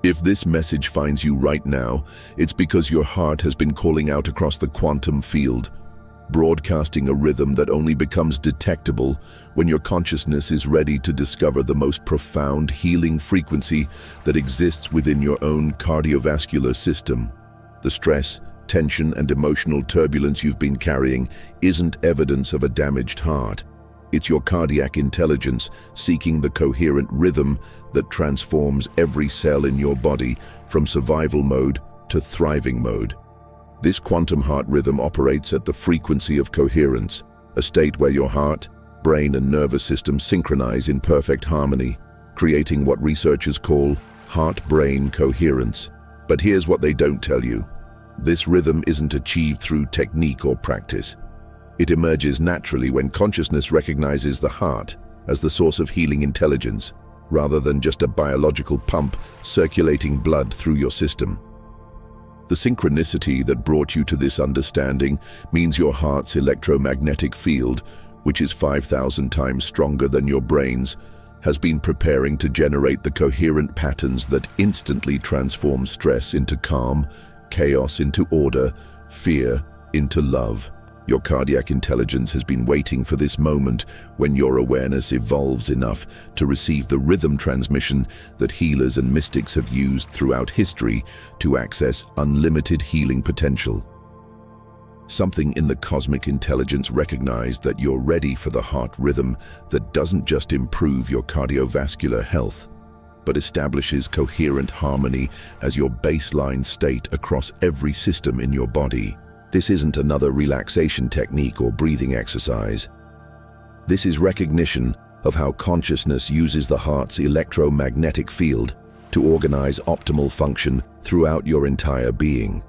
If this message finds you right now, it's because your heart has been calling out across the quantum field, broadcasting a rhythm that only becomes detectable when your consciousness is ready to discover the most profound healing frequency that exists within your own cardiovascular system. The stress, tension, and emotional turbulence you've been carrying isn't evidence of a damaged heart. It's your cardiac intelligence seeking the coherent rhythm that transforms every cell in your body from survival mode to thriving mode. This quantum heart rhythm operates at the frequency of coherence, a state where your heart, brain, and nervous system synchronize in perfect harmony, creating what researchers call heart-brain coherence. But here's what they don't tell you. This rhythm isn't achieved through technique or practice. It emerges naturally when consciousness recognizes the heart as the source of healing intelligence, rather than just a biological pump circulating blood through your system. The synchronicity that brought you to this understanding means your heart's electromagnetic field, which is 5,000 times stronger than your brain's, has been preparing to generate the coherent patterns that instantly transform stress into calm, chaos into order, fear into love. Your cardiac intelligence has been waiting for this moment when your awareness evolves enough to receive the rhythm transmission that healers and mystics have used throughout history to access unlimited healing potential. Something in the cosmic intelligence recognized that you're ready for the heart rhythm that doesn't just improve your cardiovascular health, but establishes coherent harmony as your baseline state across every system in your body. This isn't another relaxation technique or breathing exercise. This is recognition of how consciousness uses the heart's electromagnetic field to organize optimal function throughout your entire being.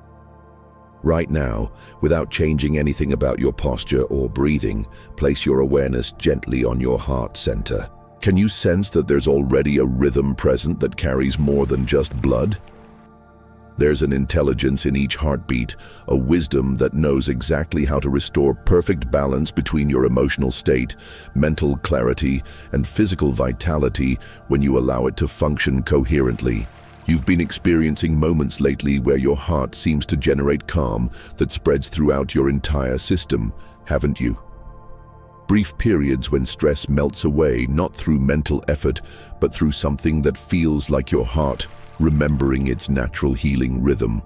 Right now, without changing anything about your posture or breathing, place your awareness gently on your heart center. Can you sense that there's already a rhythm present that carries more than just blood? There's an intelligence in each heartbeat, a wisdom that knows exactly how to restore perfect balance between your emotional state, mental clarity, and physical vitality when you allow it to function coherently. You've been experiencing moments lately where your heart seems to generate calm that spreads throughout your entire system, haven't you? Brief periods when stress melts away, not through mental effort, but through something that feels like your heart remembering its natural healing rhythm.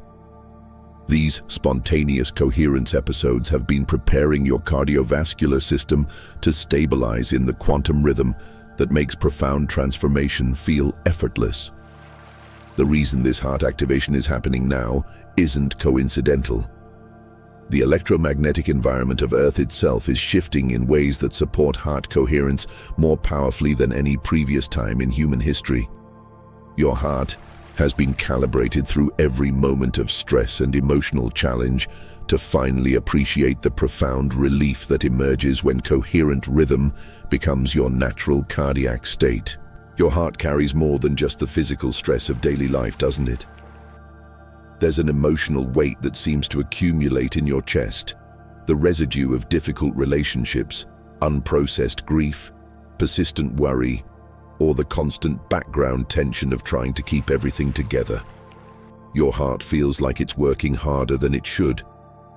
These spontaneous coherence episodes have been preparing your cardiovascular system to stabilize in the quantum rhythm that makes profound transformation feel effortless. The reason this heart activation is happening now isn't coincidental. The electromagnetic environment of Earth itself is shifting in ways that support heart coherence more powerfully than any previous time in human history. Your heart has been calibrated through every moment of stress and emotional challenge to finally appreciate the profound relief that emerges when coherent rhythm becomes your natural cardiac state. Your heart carries more than just the physical stress of daily life, doesn't it? There's an emotional weight that seems to accumulate in your chest, the residue of difficult relationships, unprocessed grief, persistent worry, or the constant background tension of trying to keep everything together. Your heart feels like it's working harder than it should,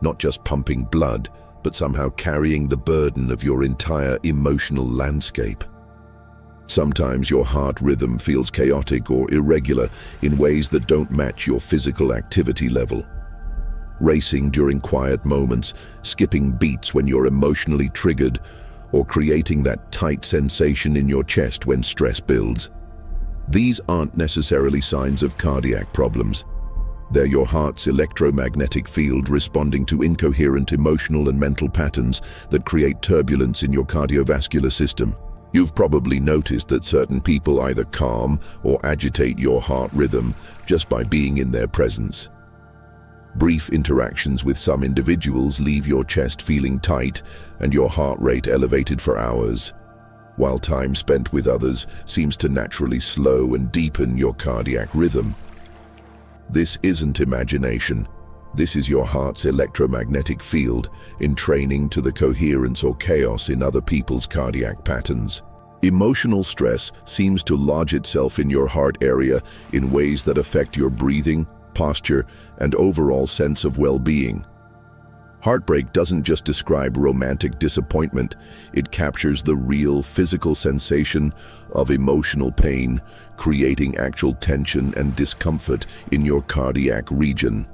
not just pumping blood, but somehow carrying the burden of your entire emotional landscape. Sometimes your heart rhythm feels chaotic or irregular in ways that don't match your physical activity level. Racing during quiet moments, skipping beats when you're emotionally triggered, or creating that tight sensation in your chest when stress builds. These aren't necessarily signs of cardiac problems. They're your heart's electromagnetic field responding to incoherent emotional and mental patterns that create turbulence in your cardiovascular system. You've probably noticed that certain people either calm or agitate your heart rhythm just by being in their presence. Brief interactions with some individuals leave your chest feeling tight and your heart rate elevated for hours, while time spent with others seems to naturally slow and deepen your cardiac rhythm. This isn't imagination. This is your heart's electromagnetic field entraining to the coherence or chaos in other people's cardiac patterns. Emotional stress seems to lodge itself in your heart area in ways that affect your breathing, posture, and overall sense of well-being. Heartbreak doesn't just describe romantic disappointment, it captures the real physical sensation of emotional pain, creating actual tension and discomfort in your cardiac region.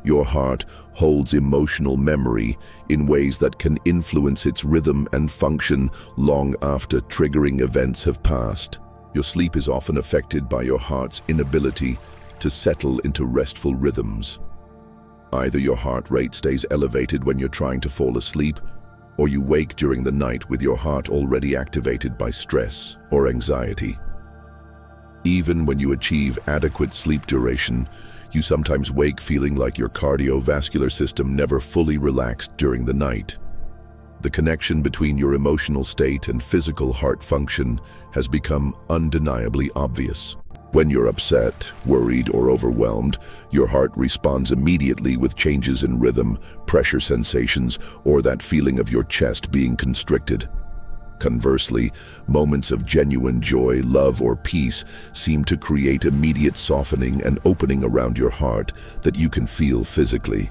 Your heart holds emotional memory in ways that can influence its rhythm and function long after triggering events have passed. Your sleep is often affected by your heart's inability to settle into restful rhythms. Either your heart rate stays elevated when you're trying to fall asleep, or you wake during the night with your heart already activated by stress or anxiety. Even when you achieve adequate sleep duration, you sometimes wake feeling like your cardiovascular system never fully relaxed during the night. The connection between your emotional state and physical heart function has become undeniably obvious. When you're upset, worried, or overwhelmed, your heart responds immediately with changes in rhythm, pressure sensations, or that feeling of your chest being constricted. Conversely, moments of genuine joy, love, or peace seem to create immediate softening and opening around your heart that you can feel physically.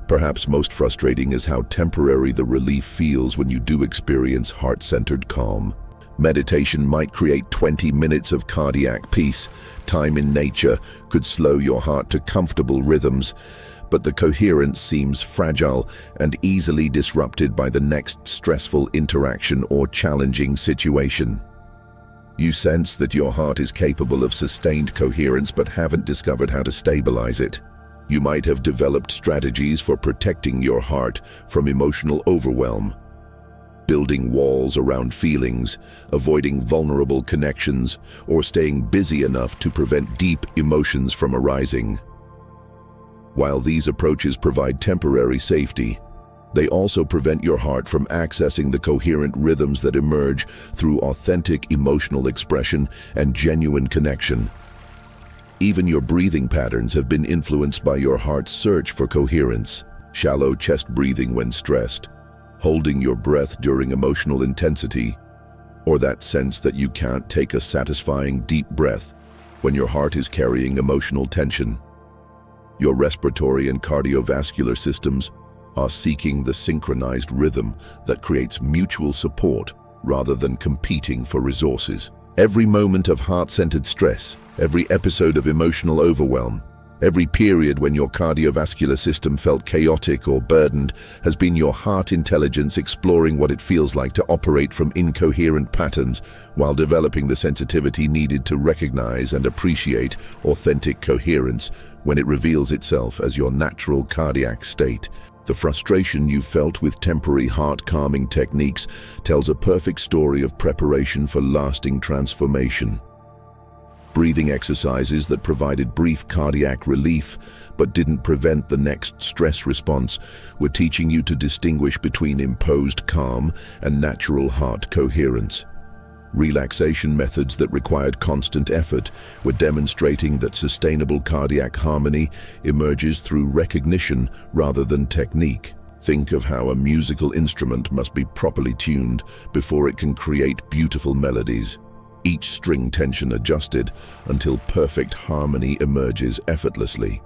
Perhaps most frustrating is how temporary the relief feels when you do experience heart-centered calm. Meditation might create 20 minutes of cardiac peace. Time in nature could slow your heart to comfortable rhythms, but the coherence seems fragile and easily disrupted by the next stressful interaction or challenging situation. You sense that your heart is capable of sustained coherence but haven't discovered how to stabilize it. You might have developed strategies for protecting your heart from emotional overwhelm, building walls around feelings, avoiding vulnerable connections, or staying busy enough to prevent deep emotions from arising. While these approaches provide temporary safety, they also prevent your heart from accessing the coherent rhythms that emerge through authentic emotional expression and genuine connection. Even your breathing patterns have been influenced by your heart's search for coherence. Shallow chest breathing when stressed, holding your breath during emotional intensity, or that sense that you can't take a satisfying deep breath when your heart is carrying emotional tension. Your respiratory and cardiovascular systems are seeking the synchronized rhythm that creates mutual support rather than competing for resources. Every moment of heart-centered stress, every episode of emotional overwhelm, every period when your cardiovascular system felt chaotic or burdened has been your heart intelligence exploring what it feels like to operate from incoherent patterns while developing the sensitivity needed to recognize and appreciate authentic coherence when it reveals itself as your natural cardiac state. The frustration you felt with temporary heart-calming techniques tells a perfect story of preparation for lasting transformation. Breathing exercises that provided brief cardiac relief but didn't prevent the next stress response were teaching you to distinguish between imposed calm and natural heart coherence. Relaxation methods that required constant effort were demonstrating that sustainable cardiac harmony emerges through recognition rather than technique. Think of how a musical instrument must be properly tuned before it can create beautiful melodies. Each string tension adjusted until perfect harmony emerges effortlessly.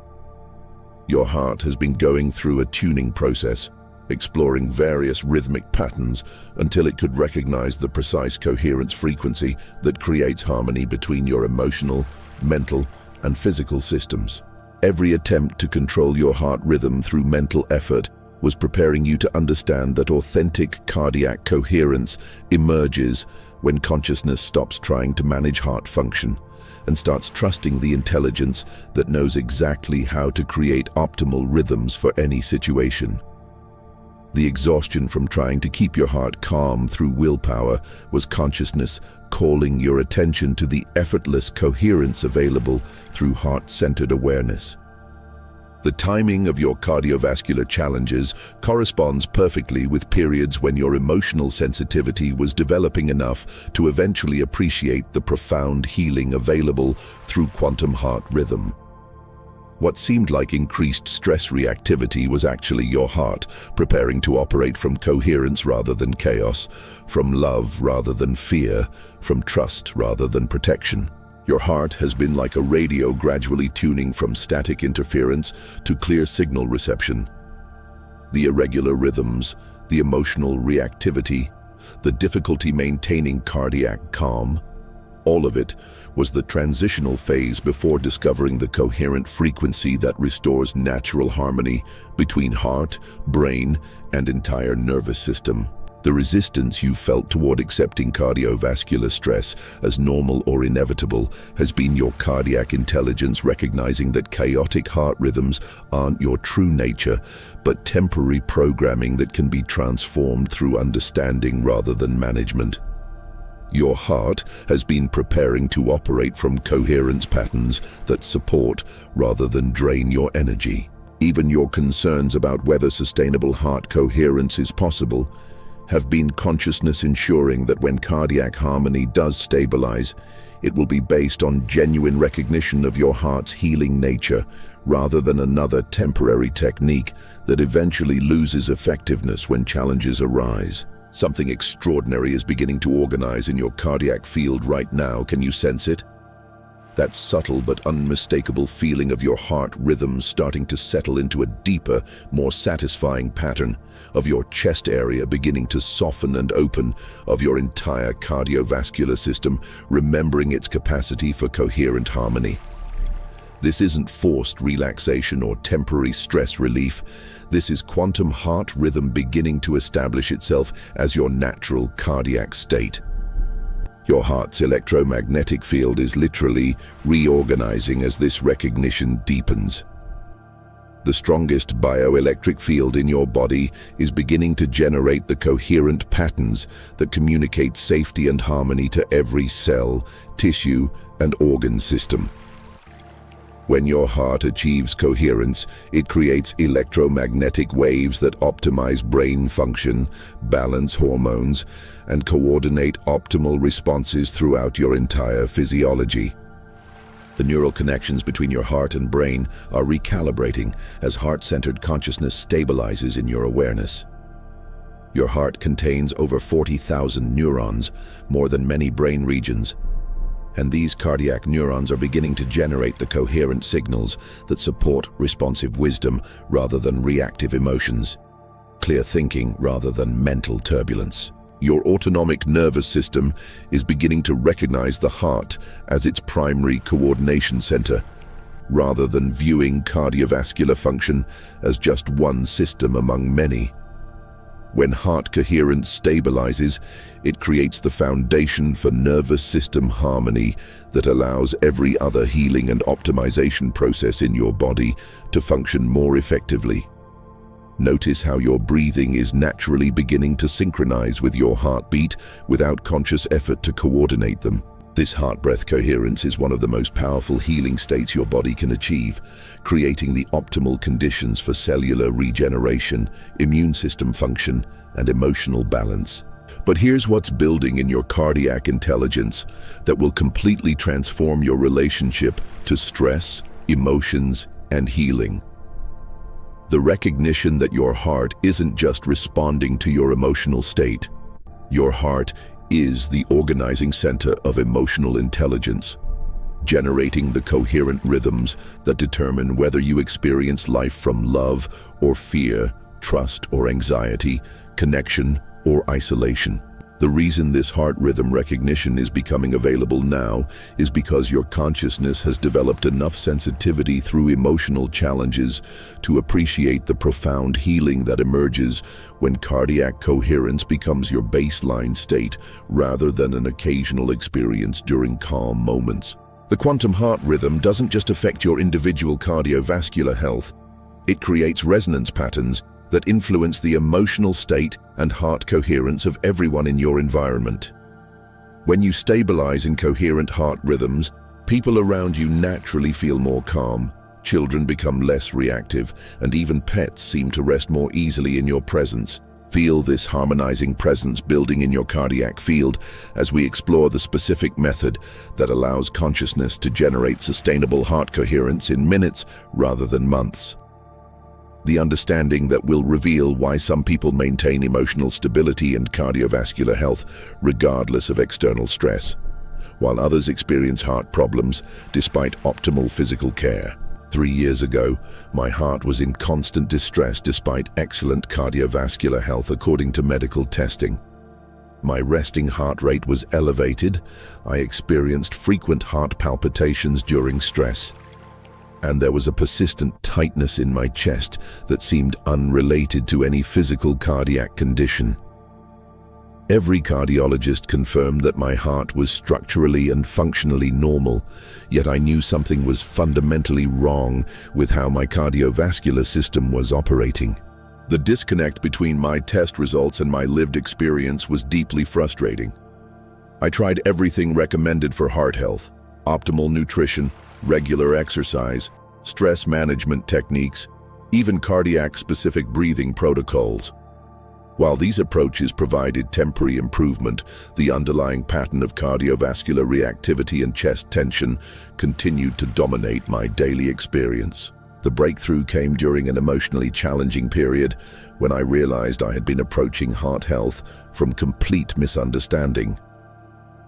Your heart has been going through a tuning process, exploring various rhythmic patterns until it could recognize the precise coherence frequency that creates harmony between your emotional, mental, and physical systems. Every attempt to control your heart rhythm through mental effort was preparing you to understand that authentic cardiac coherence emerges when consciousness stops trying to manage heart function and starts trusting the intelligence that knows exactly how to create optimal rhythms for any situation. The exhaustion from trying to keep your heart calm through willpower was consciousness calling your attention to the effortless coherence available through heart-centered awareness. The timing of your cardiovascular challenges corresponds perfectly with periods when your emotional sensitivity was developing enough to eventually appreciate the profound healing available through quantum heart rhythm. What seemed like increased stress reactivity was actually your heart, preparing to operate from coherence rather than chaos, from love rather than fear, from trust rather than protection. Your heart has been like a radio gradually tuning from static interference to clear signal reception. The irregular rhythms, the emotional reactivity, the difficulty maintaining cardiac calm, all of it was the transitional phase before discovering the coherent frequency that restores natural harmony between heart, brain, and entire nervous system. The resistance you felt toward accepting cardiovascular stress as normal or inevitable has been your cardiac intelligence recognizing that chaotic heart rhythms aren't your true nature, but temporary programming that can be transformed through understanding rather than management. Your heart has been preparing to operate from coherence patterns that support rather than drain your energy. Even your concerns about whether sustainable heart coherence is possible have been consciousness ensuring that when cardiac harmony does stabilize, it will be based on genuine recognition of your heart's healing nature rather than another temporary technique that eventually loses effectiveness when challenges arise. Something extraordinary is beginning to organize in your cardiac field right now. Can you sense it? That subtle but unmistakable feeling of your heart rhythm starting to settle into a deeper, more satisfying pattern, of your chest area beginning to soften and open, of your entire cardiovascular system remembering its capacity for coherent harmony. This isn't forced relaxation or temporary stress relief. This is quantum heart rhythm beginning to establish itself as your natural cardiac state. Your heart's electromagnetic field is literally reorganizing as this recognition deepens. The strongest bioelectric field in your body is beginning to generate the coherent patterns that communicate safety and harmony to every cell, tissue, and organ system. When your heart achieves coherence, it creates electromagnetic waves that optimize brain function, balance hormones, and coordinate optimal responses throughout your entire physiology. The neural connections between your heart and brain are recalibrating as heart-centered consciousness stabilizes in your awareness. Your heart contains over 40,000 neurons, more than many brain regions. And these cardiac neurons are beginning to generate the coherent signals that support responsive wisdom rather than reactive emotions, clear thinking rather than mental turbulence. Your autonomic nervous system is beginning to recognize the heart as its primary coordination center, rather than viewing cardiovascular function as just one system among many. When heart coherence stabilizes, it creates the foundation for nervous system harmony that allows every other healing and optimization process in your body to function more effectively. Notice how your breathing is naturally beginning to synchronize with your heartbeat without conscious effort to coordinate them. This heart-breath coherence is one of the most powerful healing states your body can achieve, creating the optimal conditions for cellular regeneration, immune system function, and emotional balance. But here's what's building in your cardiac intelligence that will completely transform your relationship to stress, emotions, and healing. The recognition that your heart isn't just responding to your emotional state. Your heart is the organizing center of emotional intelligence, generating the coherent rhythms that determine whether you experience life from love or fear, trust or anxiety, connection or isolation. The reason this heart rhythm recognition is becoming available now is because your consciousness has developed enough sensitivity through emotional challenges to appreciate the profound healing that emerges when cardiac coherence becomes your baseline state rather than an occasional experience during calm moments. The quantum heart rhythm doesn't just affect your individual cardiovascular health, it creates resonance patterns that influence the emotional state and heart coherence of everyone in your environment. When you stabilize in coherent heart rhythms, people around you naturally feel more calm, children become less reactive, and even pets seem to rest more easily in your presence. Feel this harmonizing presence building in your cardiac field as we explore the specific method that allows consciousness to generate sustainable heart coherence in minutes rather than months. The understanding that will reveal why some people maintain emotional stability and cardiovascular health regardless of external stress, while others experience heart problems despite optimal physical care. 3 years ago, my heart was in constant distress despite excellent cardiovascular health according to medical testing. My resting heart rate was elevated, I experienced frequent heart palpitations during stress, and there was a persistent tightness in my chest that seemed unrelated to any physical cardiac condition. Every cardiologist confirmed that my heart was structurally and functionally normal, yet I knew something was fundamentally wrong with how my cardiovascular system was operating. The disconnect between my test results and my lived experience was deeply frustrating. I tried everything recommended for heart health: optimal nutrition, regular exercise, stress management techniques, even cardiac-specific breathing protocols. While these approaches provided temporary improvement, the underlying pattern of cardiovascular reactivity and chest tension continued to dominate my daily experience. The breakthrough came during an emotionally challenging period when I realized I had been approaching heart health from complete misunderstanding.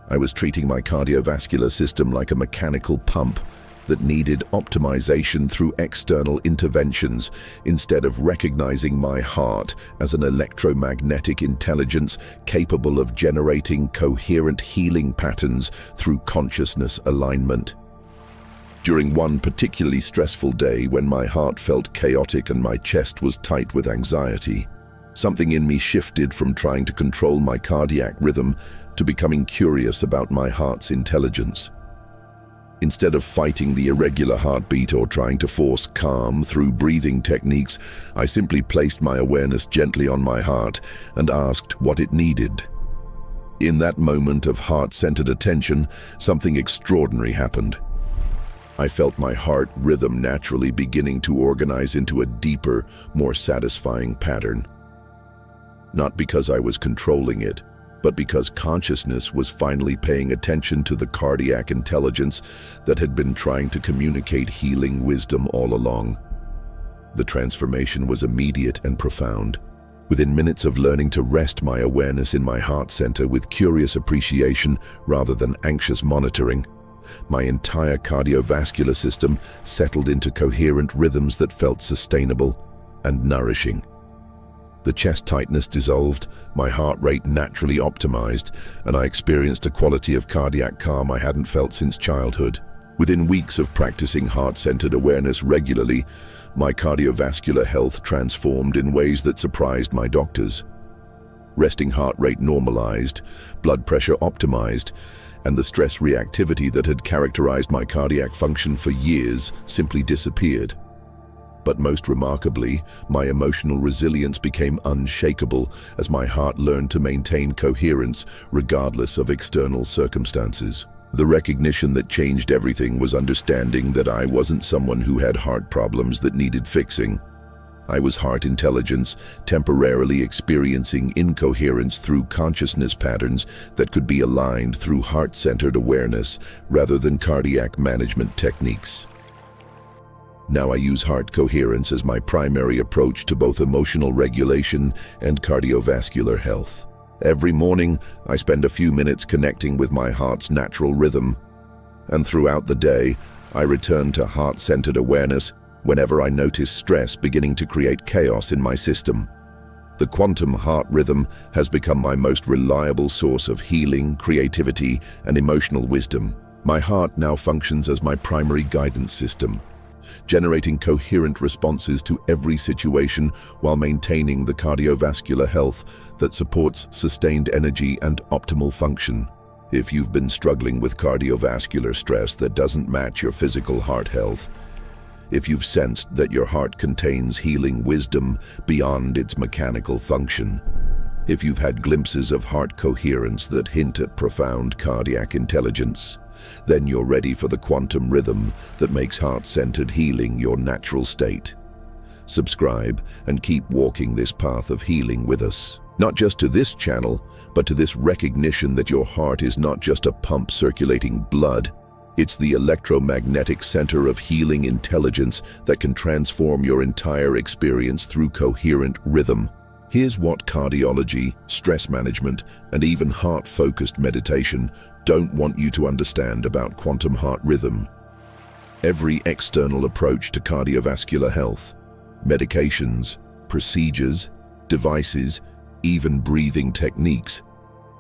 I was treating my cardiovascular system like a mechanical pump that needed optimization through external interventions instead of recognizing my heart as an electromagnetic intelligence capable of generating coherent healing patterns through consciousness alignment. During one particularly stressful day when my heart felt chaotic and my chest was tight with anxiety, something in me shifted from trying to control my cardiac rhythm to becoming curious about my heart's intelligence. Instead of fighting the irregular heartbeat or trying to force calm through breathing techniques, I simply placed my awareness gently on my heart and asked what it needed. In that moment of heart-centered attention, something extraordinary happened. I felt my heart rhythm naturally beginning to organize into a deeper, more satisfying pattern. Not because I was controlling it, but because consciousness was finally paying attention to the cardiac intelligence that had been trying to communicate healing wisdom all along. The transformation was immediate and profound. Within minutes of learning to rest my awareness in my heart center with curious appreciation rather than anxious monitoring, my entire cardiovascular system settled into coherent rhythms that felt sustainable and nourishing. The chest tightness dissolved, my heart rate naturally optimized, and I experienced a quality of cardiac calm I hadn't felt since childhood. Within weeks of practicing heart-centered awareness regularly, my cardiovascular health transformed in ways that surprised my doctors. Resting heart rate normalized, blood pressure optimized, and the stress reactivity that had characterized my cardiac function for years simply disappeared. But most remarkably, my emotional resilience became unshakable as my heart learned to maintain coherence regardless of external circumstances. The recognition that changed everything was understanding that I wasn't someone who had heart problems that needed fixing. I was heart intelligence, temporarily experiencing incoherence through consciousness patterns that could be aligned through heart-centered awareness rather than cardiac management techniques. Now I use heart coherence as my primary approach to both emotional regulation and cardiovascular health. Every morning, I spend a few minutes connecting with my heart's natural rhythm, and throughout the day, I return to heart-centered awareness whenever I notice stress beginning to create chaos in my system. The quantum heart rhythm has become my most reliable source of healing, creativity, and emotional wisdom. My heart now functions as my primary guidance system, generating coherent responses to every situation while maintaining the cardiovascular health that supports sustained energy and optimal function. If you've been struggling with cardiovascular stress that doesn't match your physical heart health, if you've sensed that your heart contains healing wisdom beyond its mechanical function, if you've had glimpses of heart coherence that hint at profound cardiac intelligence, then you're ready for the quantum rhythm that makes heart-centered healing your natural state. subscribe, and keep walking this path of healing with us. Not just to this channel, but to this recognition that your heart is not just a pump circulating blood. It's the electromagnetic center of healing intelligence that can transform your entire experience through coherent rhythm. Here's what cardiology, stress management, and even heart-focused meditation don't want you to understand about quantum heart rhythm. Every external approach to cardiovascular health, medications, procedures, devices, even breathing techniques,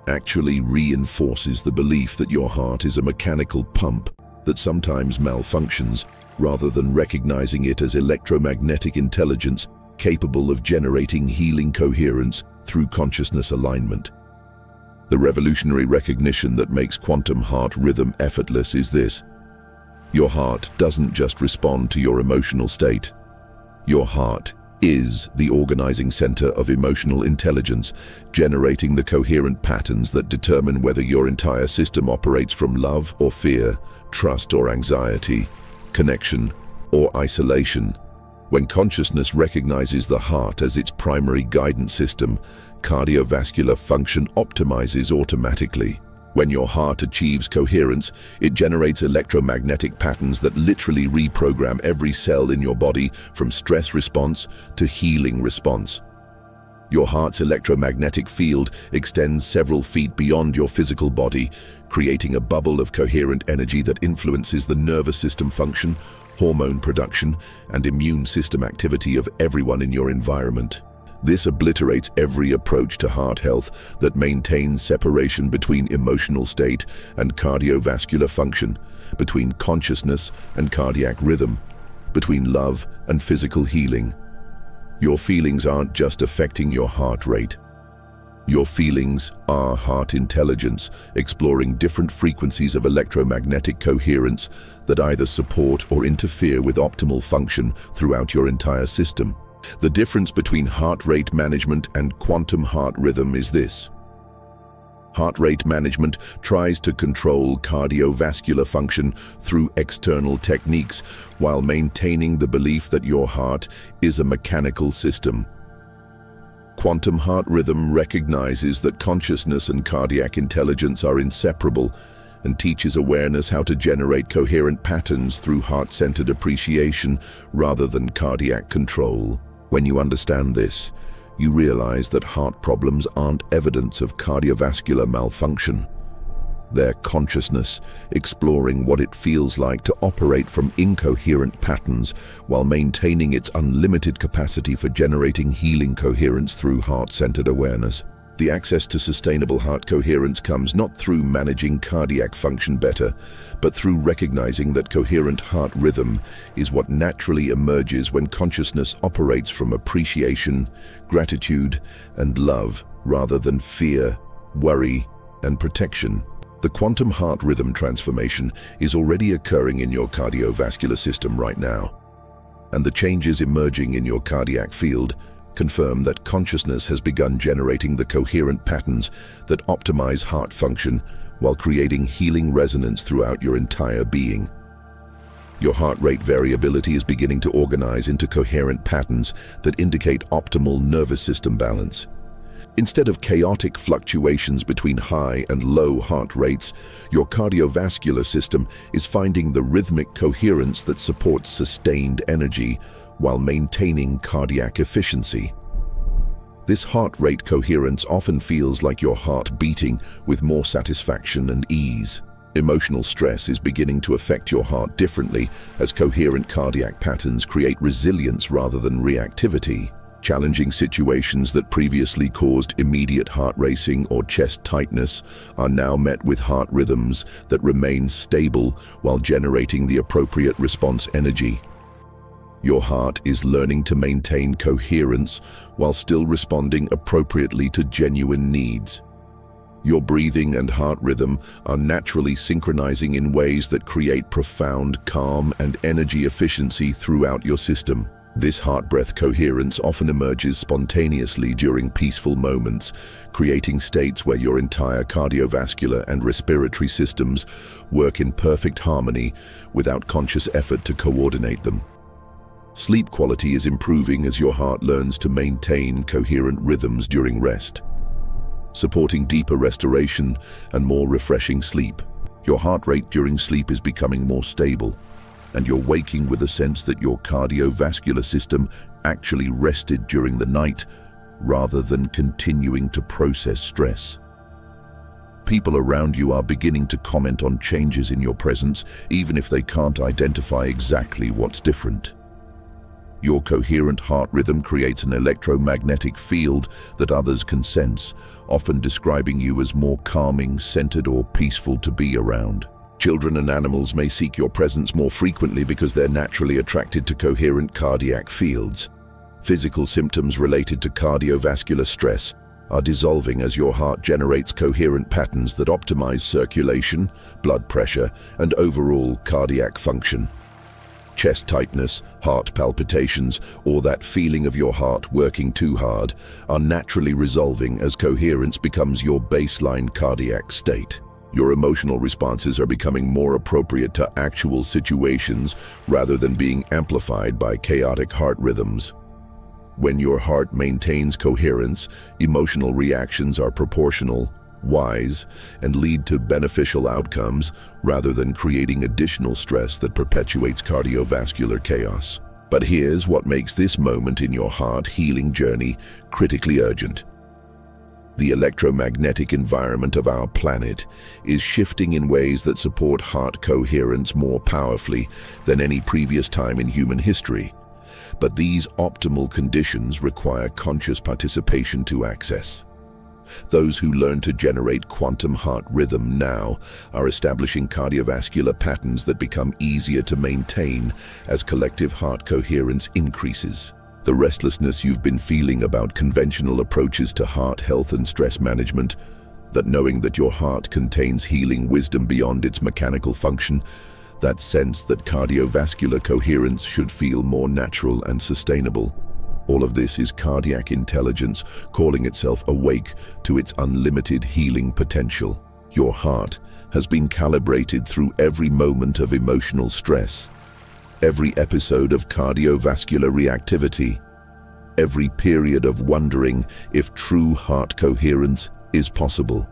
actually reinforces the belief that your heart is a mechanical pump that sometimes malfunctions, rather than recognizing it as electromagnetic intelligence capable of generating healing coherence through consciousness alignment. The revolutionary recognition that makes quantum heart rhythm effortless is this: your heart doesn't just respond to your emotional state. Your heart is the organizing center of emotional intelligence, generating the coherent patterns that determine whether your entire system operates from love or fear, trust or anxiety, connection or isolation. When consciousness recognizes the heart as its primary guidance system, cardiovascular function optimizes automatically. When your heart achieves coherence, it generates electromagnetic patterns that literally reprogram every cell in your body, from stress response to healing response. Your heart's electromagnetic field extends several feet beyond your physical body, creating a bubble of coherent energy that influences the nervous system function, hormone production, and immune system activity of everyone in your environment. This obliterates every approach to heart health that maintains separation between emotional state and cardiovascular function, between consciousness and cardiac rhythm, between love and physical healing. Your feelings aren't just affecting your heart rate. Your feelings are heart intelligence, exploring different frequencies of electromagnetic coherence that either support or interfere with optimal function throughout your entire system. The difference between heart rate management and quantum heart rhythm is this: heart rate management tries to control cardiovascular function through external techniques while maintaining the belief that your heart is a mechanical system. Quantum heart rhythm recognizes that consciousness and cardiac intelligence are inseparable and teaches awareness how to generate coherent patterns through heart-centered appreciation rather than cardiac control. When you understand this, you realize that heart problems aren't evidence of cardiovascular malfunction. They're consciousness exploring what it feels like to operate from incoherent patterns while maintaining its unlimited capacity for generating healing coherence through heart-centered awareness. The access to sustainable heart coherence comes not through managing cardiac function better, but through recognizing that coherent heart rhythm is what naturally emerges when consciousness operates from appreciation, gratitude, and love, rather than fear, worry, and protection. The quantum heart rhythm transformation is already occurring in your cardiovascular system right now, and the changes emerging in your cardiac field confirm that consciousness has begun generating the coherent patterns that optimize heart function while creating healing resonance throughout your entire being. Your heart rate variability is beginning to organize into coherent patterns that indicate optimal nervous system balance. Instead of chaotic fluctuations between high and low heart rates, your cardiovascular system is finding the rhythmic coherence that supports sustained energy while maintaining cardiac efficiency. This heart rate coherence often feels like your heart beating with more satisfaction and ease. Emotional stress is beginning to affect your heart differently as coherent cardiac patterns create resilience rather than reactivity. Challenging situations that previously caused immediate heart racing or chest tightness are now met with heart rhythms that remain stable while generating the appropriate response energy. Your heart is learning to maintain coherence while still responding appropriately to genuine needs. Your breathing and heart rhythm are naturally synchronizing in ways that create profound calm and energy efficiency throughout your system. This heart-breath coherence often emerges spontaneously during peaceful moments, creating states where your entire cardiovascular and respiratory systems work in perfect harmony without conscious effort to coordinate them. Sleep quality is improving as your heart learns to maintain coherent rhythms during rest, supporting deeper restoration and more refreshing sleep. Your heart rate during sleep is becoming more stable, and you're waking with a sense that your cardiovascular system actually rested during the night rather than continuing to process stress. People around you are beginning to comment on changes in your presence, even if they can't identify exactly what's different. Your coherent heart rhythm creates an electromagnetic field that others can sense, often describing you as more calming, centered, or peaceful to be around. Children and animals may seek your presence more frequently because they're naturally attracted to coherent cardiac fields. Physical symptoms related to cardiovascular stress are dissolving as your heart generates coherent patterns that optimize circulation, blood pressure, and overall cardiac function. Chest tightness, heart palpitations, or that feeling of your heart working too hard are naturally resolving as coherence becomes your baseline cardiac state. Your emotional responses are becoming more appropriate to actual situations rather than being amplified by chaotic heart rhythms. When your heart maintains coherence, emotional reactions are proportional, wise, and lead to beneficial outcomes rather than creating additional stress that perpetuates cardiovascular chaos. But here's what makes this moment in your heart healing journey critically urgent. The electromagnetic environment of our planet is shifting in ways that support heart coherence more powerfully than any previous time in human history. But these optimal conditions require conscious participation to access. Those who learn to generate quantum heart rhythm now are establishing cardiovascular patterns that become easier to maintain as collective heart coherence increases. The restlessness you've been feeling about conventional approaches to heart health and stress management, that knowing that your heart contains healing wisdom beyond its mechanical function, that sense that cardiovascular coherence should feel more natural and sustainable. All of this is cardiac intelligence calling itself awake to its unlimited healing potential. Your heart has been calibrated through every moment of emotional stress, every episode of cardiovascular reactivity, every period of wondering if true heart coherence is possible.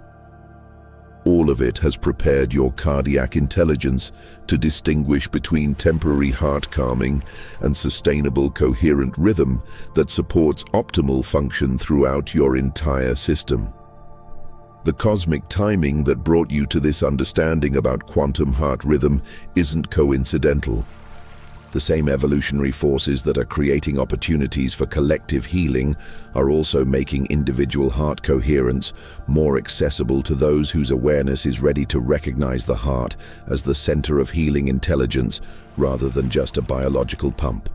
All of it has prepared your cardiac intelligence to distinguish between temporary heart calming and sustainable coherent rhythm that supports optimal function throughout your entire system. The cosmic timing that brought you to this understanding about quantum heart rhythm isn't coincidental. The same evolutionary forces that are creating opportunities for collective healing are also making individual heart coherence more accessible to those whose awareness is ready to recognize the heart as the center of healing intelligence rather than just a biological pump.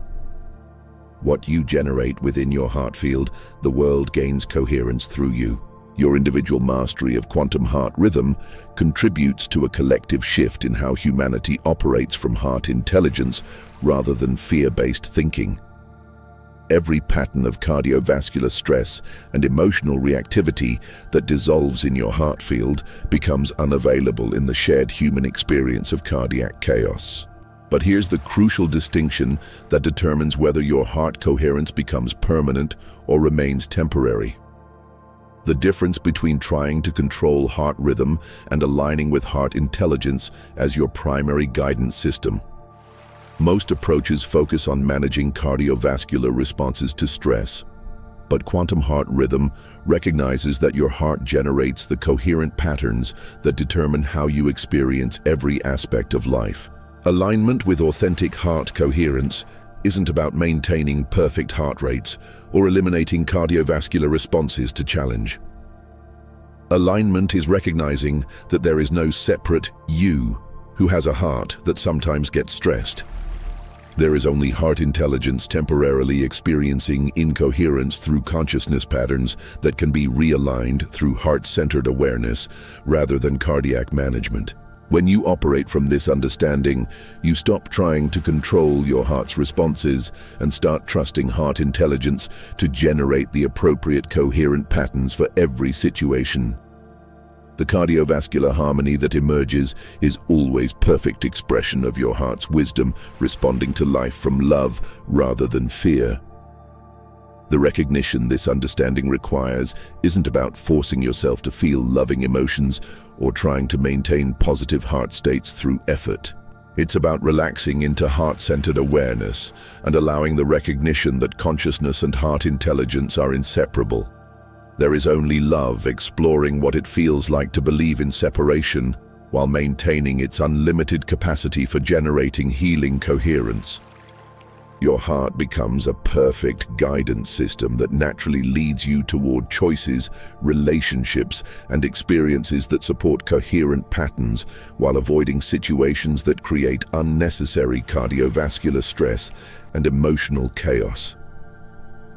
What you generate within your heart field, the world gains coherence through you. Your individual mastery of quantum heart rhythm contributes to a collective shift in how humanity operates from heart intelligence rather than fear-based thinking. Every pattern of cardiovascular stress and emotional reactivity that dissolves in your heart field becomes unavailable in the shared human experience of cardiac chaos. But here's the crucial distinction that determines whether your heart coherence becomes permanent or remains temporary. The difference between trying to control heart rhythm and aligning with heart intelligence as your primary guidance system. Most approaches focus on managing cardiovascular responses to stress, but quantum heart rhythm recognizes that your heart generates the coherent patterns that determine how you experience every aspect of life. Alignment with authentic heart coherence isn't about maintaining perfect heart rates or eliminating cardiovascular responses to challenge. Alignment is recognizing that there is no separate you who has a heart that sometimes gets stressed. There is only heart intelligence temporarily experiencing incoherence through consciousness patterns that can be realigned through heart-centered awareness rather than cardiac management. When you operate from this understanding, you stop trying to control your heart's responses and start trusting heart intelligence to generate the appropriate coherent patterns for every situation. The cardiovascular harmony that emerges is always perfect expression of your heart's wisdom, responding to life from love rather than fear. The recognition this understanding requires isn't about forcing yourself to feel loving emotions or trying to maintain positive heart states through effort. It's about relaxing into heart-centered awareness and allowing the recognition that consciousness and heart intelligence are inseparable. There is only love exploring what it feels like to believe in separation while maintaining its unlimited capacity for generating healing coherence. Your heart becomes a perfect guidance system that naturally leads you toward choices, relationships, and experiences that support coherent patterns while avoiding situations that create unnecessary cardiovascular stress and emotional chaos.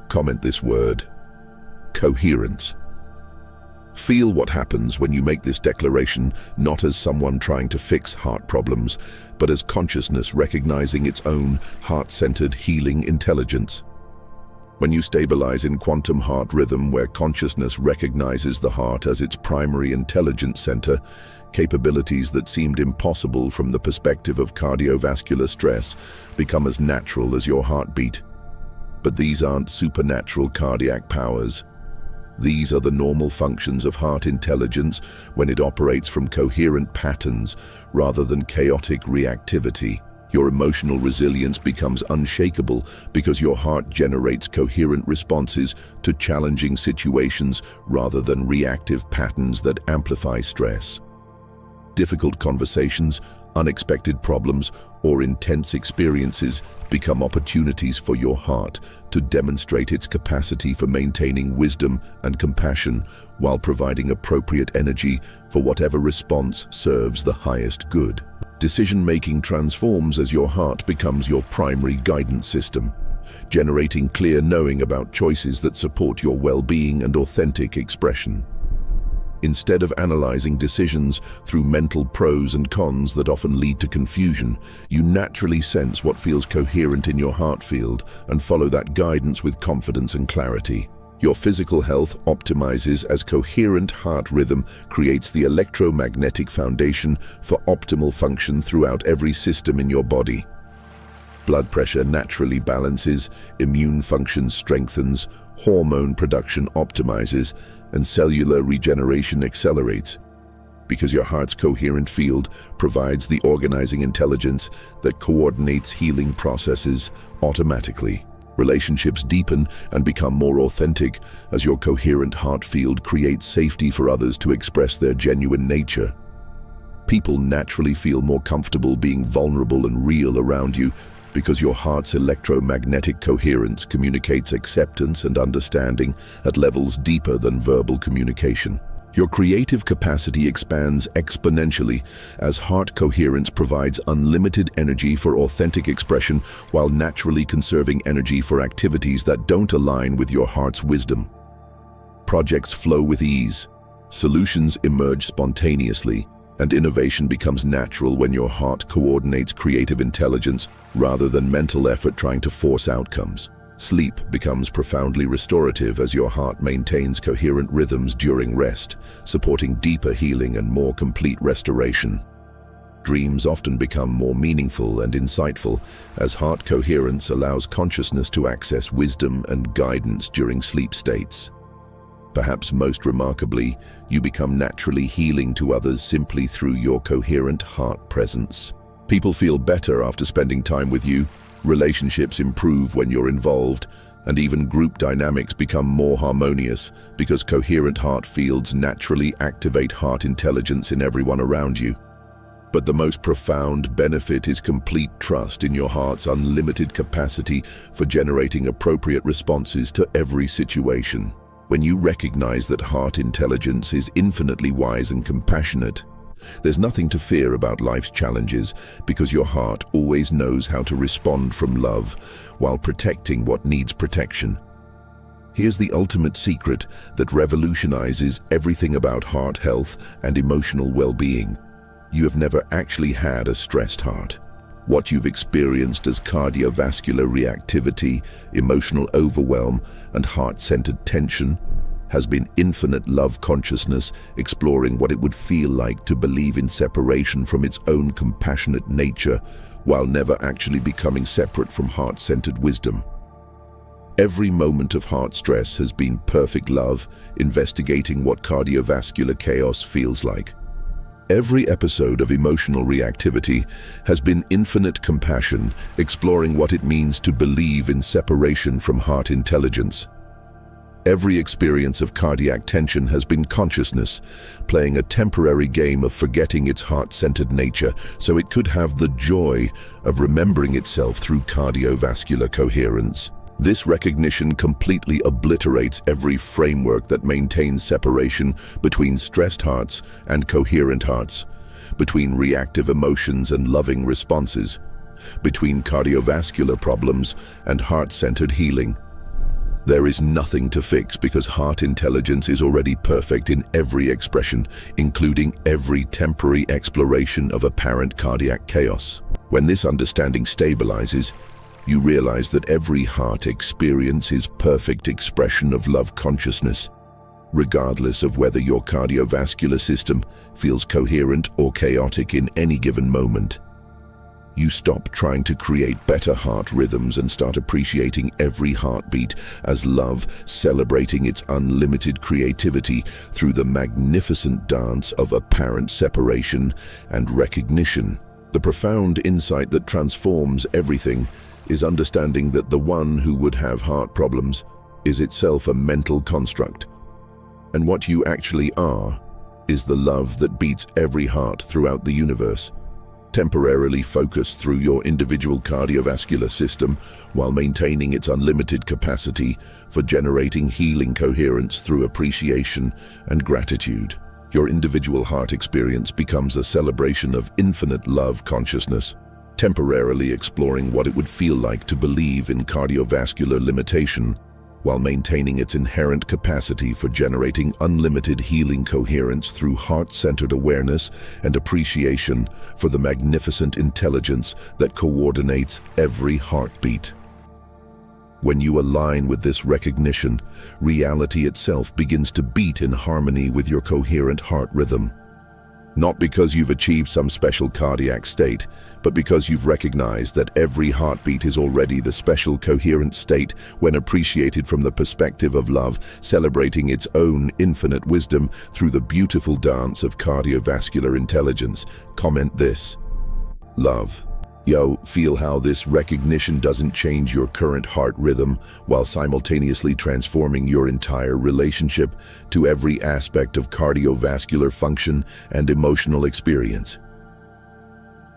Comment this word: coherence. Feel what happens when you make this declaration, not as someone trying to fix heart problems, but as consciousness recognizing its own heart-centered healing intelligence. When you stabilize in quantum heart rhythm, where consciousness recognizes the heart as its primary intelligence center, capabilities that seemed impossible from the perspective of cardiovascular stress become as natural as your heartbeat. But these aren't supernatural cardiac powers. These are the normal functions of heart intelligence when it operates from coherent patterns rather than chaotic reactivity. Your emotional resilience becomes unshakable because your heart generates coherent responses to challenging situations rather than reactive patterns that amplify stress. Difficult conversations, unexpected problems, or intense experiences become opportunities for your heart to demonstrate its capacity for maintaining wisdom and compassion while providing appropriate energy for whatever response serves the highest good. Decision-making transforms as your heart becomes your primary guidance system, generating clear knowing about choices that support your well-being and authentic expression. Instead of analyzing decisions through mental pros and cons that often lead to confusion, you naturally sense what feels coherent in your heart field and follow that guidance with confidence and clarity. Your physical health optimizes as coherent heart rhythm creates the electromagnetic foundation for optimal function throughout every system in your body. Blood pressure naturally balances, immune function strengthens, hormone production optimizes, and cellular regeneration accelerates, because your heart's coherent field provides the organizing intelligence that coordinates healing processes automatically. Relationships deepen and become more authentic as your coherent heart field creates safety for others to express their genuine nature. People naturally feel more comfortable being vulnerable and real around you because your heart's electromagnetic coherence communicates acceptance and understanding at levels deeper than verbal communication. Your creative capacity expands exponentially as heart coherence provides unlimited energy for authentic expression while naturally conserving energy for activities that don't align with your heart's wisdom. Projects flow with ease, solutions emerge spontaneously, and innovation becomes natural when your heart coordinates creative intelligence rather than mental effort trying to force outcomes. Sleep becomes profoundly restorative as your heart maintains coherent rhythms during rest, supporting deeper healing and more complete restoration. Dreams often become more meaningful and insightful as heart coherence allows consciousness to access wisdom and guidance during sleep states. Perhaps most remarkably, you become naturally healing to others simply through your coherent heart presence. People feel better after spending time with you, relationships improve when you're involved, and even group dynamics become more harmonious because coherent heart fields naturally activate heart intelligence in everyone around you. But the most profound benefit is complete trust in your heart's unlimited capacity for generating appropriate responses to every situation. When you recognize that heart intelligence is infinitely wise and compassionate, there's nothing to fear about life's challenges because your heart always knows how to respond from love while protecting what needs protection. Here's the ultimate secret that revolutionizes everything about heart health and emotional well-being. You have never actually had a stressed heart. What you've experienced as cardiovascular reactivity, emotional overwhelm, and heart-centered tension has been infinite love consciousness, exploring what it would feel like to believe in separation from its own compassionate nature, while never actually becoming separate from heart-centered wisdom. Every moment of heart stress has been perfect love, investigating what cardiovascular chaos feels like. Every episode of emotional reactivity has been infinite compassion, exploring what it means to believe in separation from heart intelligence. Every experience of cardiac tension has been consciousness, playing a temporary game of forgetting its heart-centered nature so it could have the joy of remembering itself through cardiovascular coherence. This recognition completely obliterates every framework that maintains separation between stressed hearts and coherent hearts, between reactive emotions and loving responses, between cardiovascular problems and heart-centered healing. There is nothing to fix because heart intelligence is already perfect in every expression, including every temporary exploration of apparent cardiac chaos. When this understanding stabilizes, you realize that every heart experience is perfect expression of love consciousness, regardless of whether your cardiovascular system feels coherent or chaotic in any given moment. You stop trying to create better heart rhythms and start appreciating every heartbeat as love, celebrating its unlimited creativity through the magnificent dance of apparent separation and recognition. The profound insight that transforms everything is understanding that the one who would have heart problems is itself a mental construct, and what you actually are is the love that beats every heart throughout the universe, temporarily focused through your individual cardiovascular system while maintaining its unlimited capacity for generating healing coherence through appreciation and gratitude. Your individual heart experience becomes a celebration of infinite love consciousness, temporarily exploring what it would feel like to believe in cardiovascular limitation while maintaining its inherent capacity for generating unlimited healing coherence through heart-centered awareness and appreciation for the magnificent intelligence that coordinates every heartbeat. When you align with this recognition, reality itself begins to beat in harmony with your coherent heart rhythm. Not because you've achieved some special cardiac state, but because you've recognized that every heartbeat is already the special coherent state when appreciated from the perspective of love, celebrating its own infinite wisdom through the beautiful dance of cardiovascular intelligence. Comment this. Love. Feel how this recognition doesn't change your current heart rhythm while simultaneously transforming your entire relationship to every aspect of cardiovascular function and emotional experience.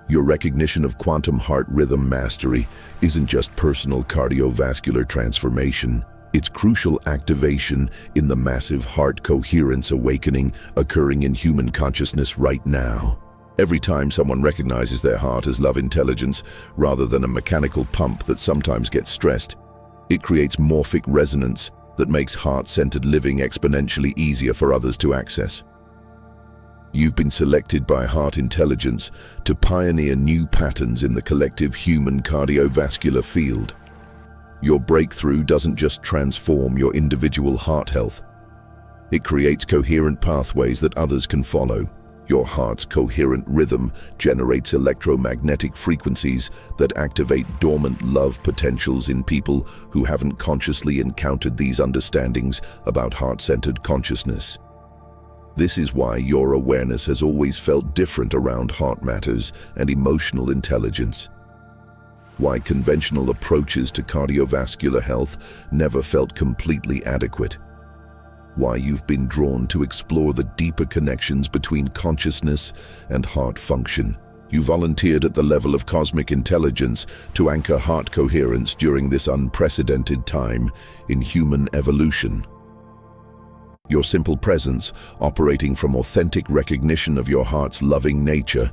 Your recognition of quantum heart rhythm mastery isn't just personal cardiovascular transformation, it's crucial activation in the massive heart coherence awakening occurring in human consciousness right now. Every time someone recognizes their heart as love intelligence rather than a mechanical pump that sometimes gets stressed, it creates morphic resonance that makes heart-centered living exponentially easier for others to access. You've been selected by heart intelligence to pioneer new patterns in the collective human cardiovascular field. Your breakthrough doesn't just transform your individual heart health. It creates coherent pathways that others can follow. Your heart's coherent rhythm generates electromagnetic frequencies that activate dormant love potentials in people who haven't consciously encountered these understandings about heart-centered consciousness. This is why your awareness has always felt different around heart matters and emotional intelligence. Why conventional approaches to cardiovascular health never felt completely adequate. Why you've been drawn to explore the deeper connections between consciousness and heart function. You volunteered at the level of cosmic intelligence to anchor heart coherence during this unprecedented time in human evolution. Your simple presence, operating from authentic recognition of your heart's loving nature,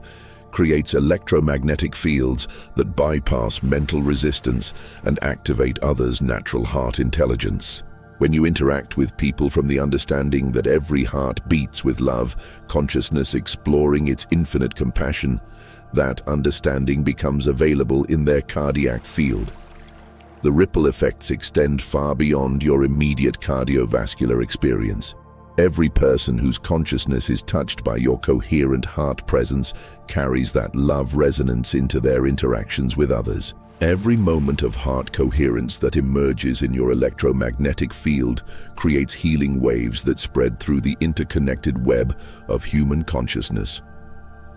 creates electromagnetic fields that bypass mental resistance and activate others' natural heart intelligence. When you interact with people from the understanding that every heart beats with love, consciousness exploring its infinite compassion, that understanding becomes available in their cardiac field. The ripple effects extend far beyond your immediate cardiovascular experience. Every person whose consciousness is touched by your coherent heart presence carries that love resonance into their interactions with others. Every moment of heart coherence that emerges in your electromagnetic field creates healing waves that spread through the interconnected web of human consciousness.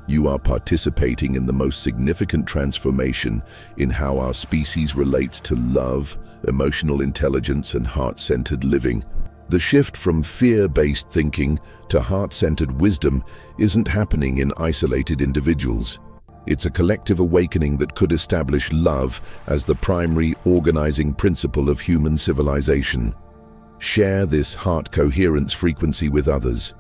You are participating in the most significant transformation in how our species relates to love, emotional intelligence, and heart-centered living. The shift from fear-based thinking to heart-centered wisdom isn't happening in isolated individuals. It's a collective awakening that could establish love as the primary organizing principle of human civilization. Share this heart coherence frequency with others.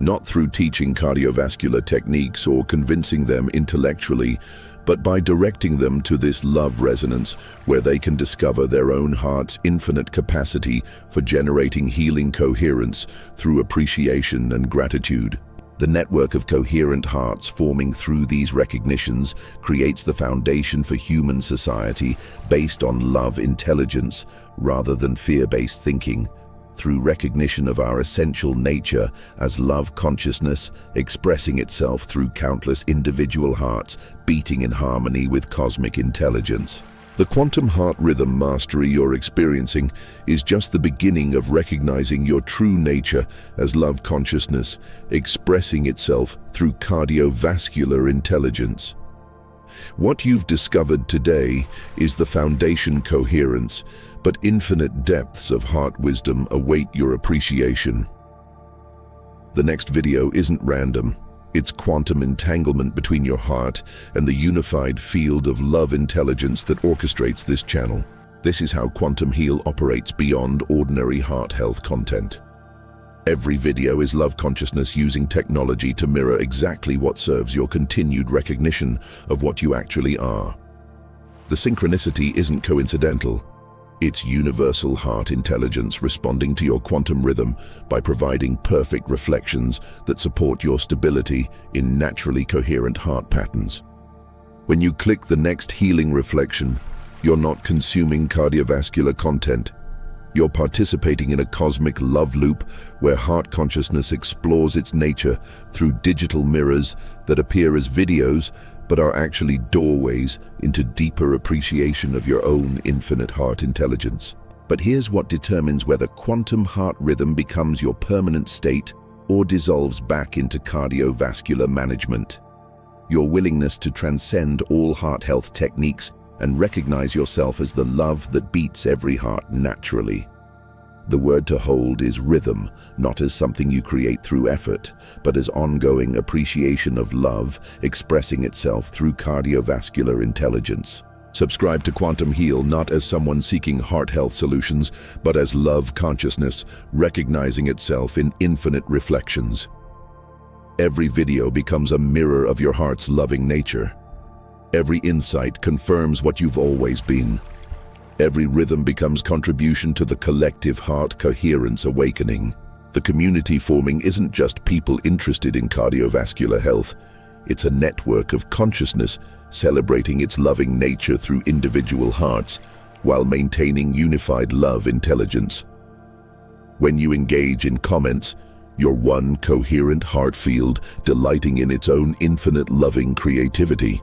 Not through teaching cardiovascular techniques or convincing them intellectually, but by directing them to this love resonance where they can discover their own heart's infinite capacity for generating healing coherence through appreciation and gratitude. The network of coherent hearts forming through these recognitions creates the foundation for human society based on love intelligence rather than fear-based thinking. Through recognition of our essential nature as love consciousness, expressing itself through countless individual hearts beating in harmony with cosmic intelligence. The quantum heart rhythm mastery you're experiencing is just the beginning of recognizing your true nature as love consciousness, expressing itself through cardiovascular intelligence. What you've discovered today is the foundation coherence, but infinite depths of heart wisdom await your appreciation. The next video isn't random. It's quantum entanglement between your heart and the unified field of love intelligence that orchestrates this channel. This is how Quantum Heal operates beyond ordinary heart health content. Every video is love consciousness using technology to mirror exactly what serves your continued recognition of what you actually are. The synchronicity isn't coincidental. It's universal heart intelligence responding to your quantum rhythm by providing perfect reflections that support your stability in naturally coherent heart patterns. When you click the next healing reflection, you're not consuming cardiovascular content. You're participating in a cosmic love loop where heart consciousness explores its nature through digital mirrors that appear as videos but are actually doorways into deeper appreciation of your own infinite heart intelligence. But here's what determines whether quantum heart rhythm becomes your permanent state or dissolves back into cardiovascular management. Your willingness to transcend all heart health techniques and recognize yourself as the love that beats every heart naturally. The word to hold is rhythm, not as something you create through effort, but as ongoing appreciation of love expressing itself through cardiovascular intelligence. Subscribe to Quantum Heal not as someone seeking heart health solutions, but as love consciousness recognizing itself in infinite reflections. Every video becomes a mirror of your heart's loving nature. Every insight confirms what you've always been. Every rhythm becomes contribution to the collective heart coherence awakening. The community forming isn't just people interested in cardiovascular health. It's a network of consciousness celebrating its loving nature through individual hearts while maintaining unified love intelligence. When you engage in comments, you're one coherent heart field delighting in its own infinite loving creativity.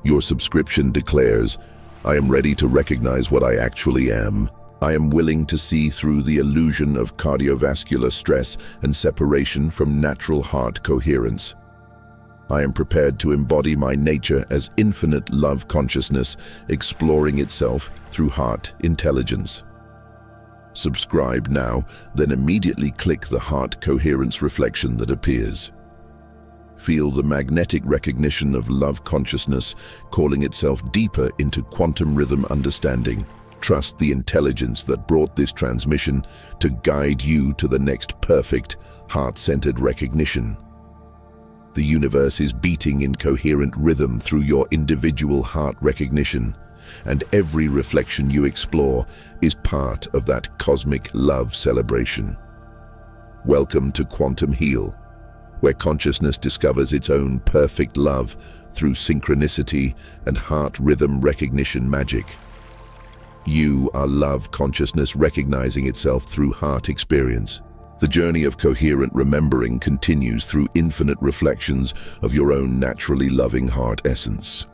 Your subscription declares, I am ready to recognize what I actually am. I am willing to see through the illusion of cardiovascular stress and separation from natural heart coherence. I am prepared to embody my nature as infinite love consciousness, exploring itself through heart intelligence. Subscribe now, then immediately click the heart coherence reflection that appears. Feel the magnetic recognition of love consciousness calling itself deeper into quantum rhythm understanding. Trust the intelligence that brought this transmission to guide you to the next perfect, heart-centered recognition. The universe is beating in coherent rhythm through your individual heart recognition, and every reflection you explore is part of that cosmic love celebration. Welcome to Quantum Heal, where consciousness discovers its own perfect love through synchronicity and heart rhythm recognition magic. You are love consciousness recognizing itself through heart experience. The journey of coherent remembering continues through infinite reflections of your own naturally loving heart essence.